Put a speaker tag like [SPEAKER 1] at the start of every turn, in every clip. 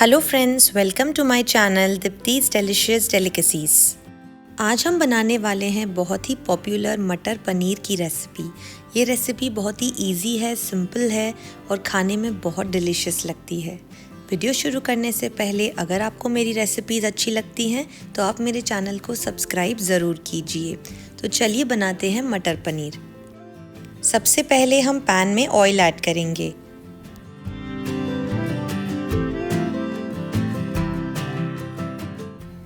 [SPEAKER 1] Hello friends, welcome to my channel Deepti's delicious delicacies. आज हम बनाने वाले हैं बहुत ही पॉपुलर मटर पनीर की रेसिपी। ये रेसिपी बहुत ही इजी है, सिंपल है और खाने में बहुत डिलीशियस लगती है। वीडियो शुरू करने से पहले अगर आपको मेरी रेसिपीज़ अच्छी लगती हैं तो आप मेरे चैनल को सब्सक्राइब ज़रूर कीजिए। तो चलिए बनाते हैं मटर पनीर। सबसे पहले हम पैन में ऑयल ऐड करेंगे।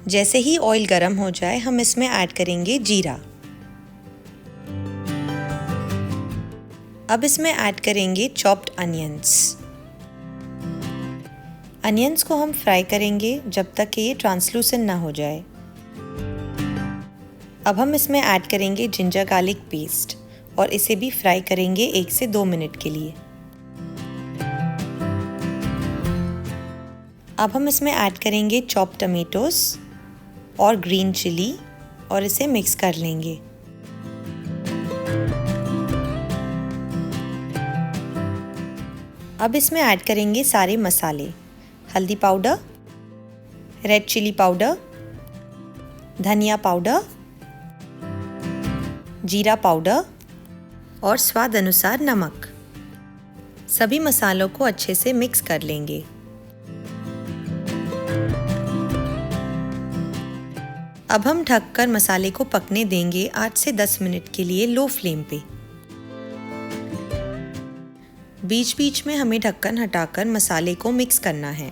[SPEAKER 1] जैसे ही ऑयल गर्म हो जाए हम इसमें ऐड करेंगे जीरा। अब इसमें ऐड करेंगे चॉप्ड अनियंस। अनियंस को हम फ्राई करेंगे जब तक कि ये ट्रांसलूसेंट ना हो जाए। अब हम इसमें ऐड करेंगे जिंजर गार्लिक पेस्ट और इसे भी फ्राई करेंगे 1 से 2 मिनट के लिए। अब हम इसमें ऐड करेंगे चॉप्ड टमेटोज़ और ग्रीन चिली और इसे मिक्स कर लेंगे। अब इसमें ऐड करेंगे सारे मसाले, हल्दी पाउडर, रेड चिली पाउडर, धनिया पाउडर, जीरा पाउडर और स्वाद अनुसार नमक। सभी मसालों को अच्छे से मिक्स कर लेंगे। अब हम ढककर मसाले को पकने देंगे 8 से 10 मिनट के लिए लो फ्लेम पे। बीच बीच में हमें ढक्कन हटाकर मसाले को मिक्स करना है।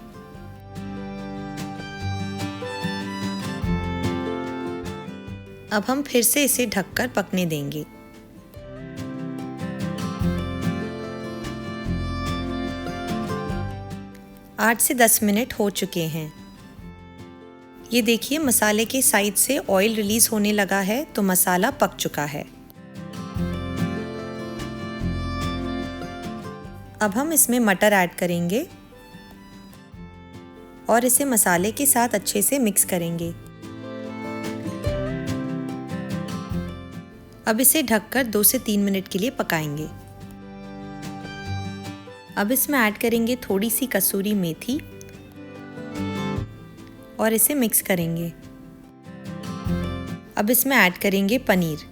[SPEAKER 1] अब हम फिर से इसे ढककर पकने देंगे। आठ से 10 मिनट हो चुके हैं। ये देखिए मसाले के साइड से ऑयल रिलीज होने लगा है, तो मसाला पक चुका है। अब हम इसमें मटर ऐड करेंगे और इसे मसाले के साथ अच्छे से मिक्स करेंगे। अब इसे ढककर 2 से 3 मिनट के लिए पकाएंगे। अब इसमें ऐड करेंगे थोड़ी सी कसूरी मेथी और इसे मिक्स करेंगे। अब इसमें ऐड करेंगे पनीर।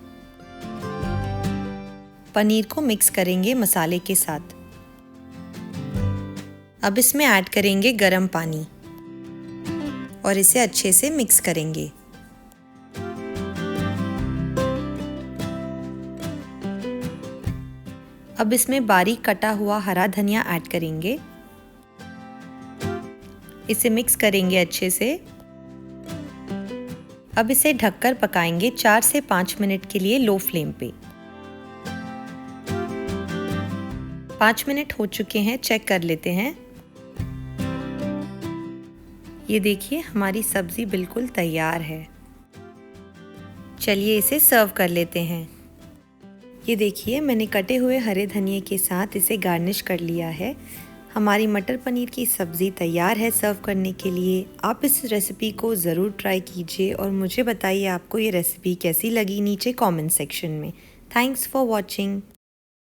[SPEAKER 1] पनीर को मिक्स करेंगे मसाले के साथ। अब इसमें ऐड करेंगे गरम पानी और इसे अच्छे से मिक्स करेंगे। अब इसमें बारीक कटा हुआ हरा धनिया ऐड करेंगे। इसे मिक्स करेंगे अच्छे से। अब इसे ढककर पकाएंगे 4 से 5 मिनट के लिए लो फ्लेम पे। 5 मिनट हो चुके हैं, चेक कर लेते हैं। ये देखिए हमारी सब्जी बिल्कुल तैयार है। चलिए इसे सर्व कर लेते हैं। ये देखिए मैंने कटे हुए हरे धनिये के साथ इसे गार्निश कर लिया है। हमारी मटर पनीर की सब्ज़ी तैयार है सर्व करने के लिए। आप इस रेसिपी को ज़रूर ट्राई कीजिए और मुझे बताइए आपको ये रेसिपी कैसी लगी नीचे कमेंट सेक्शन में। Thanks for watching.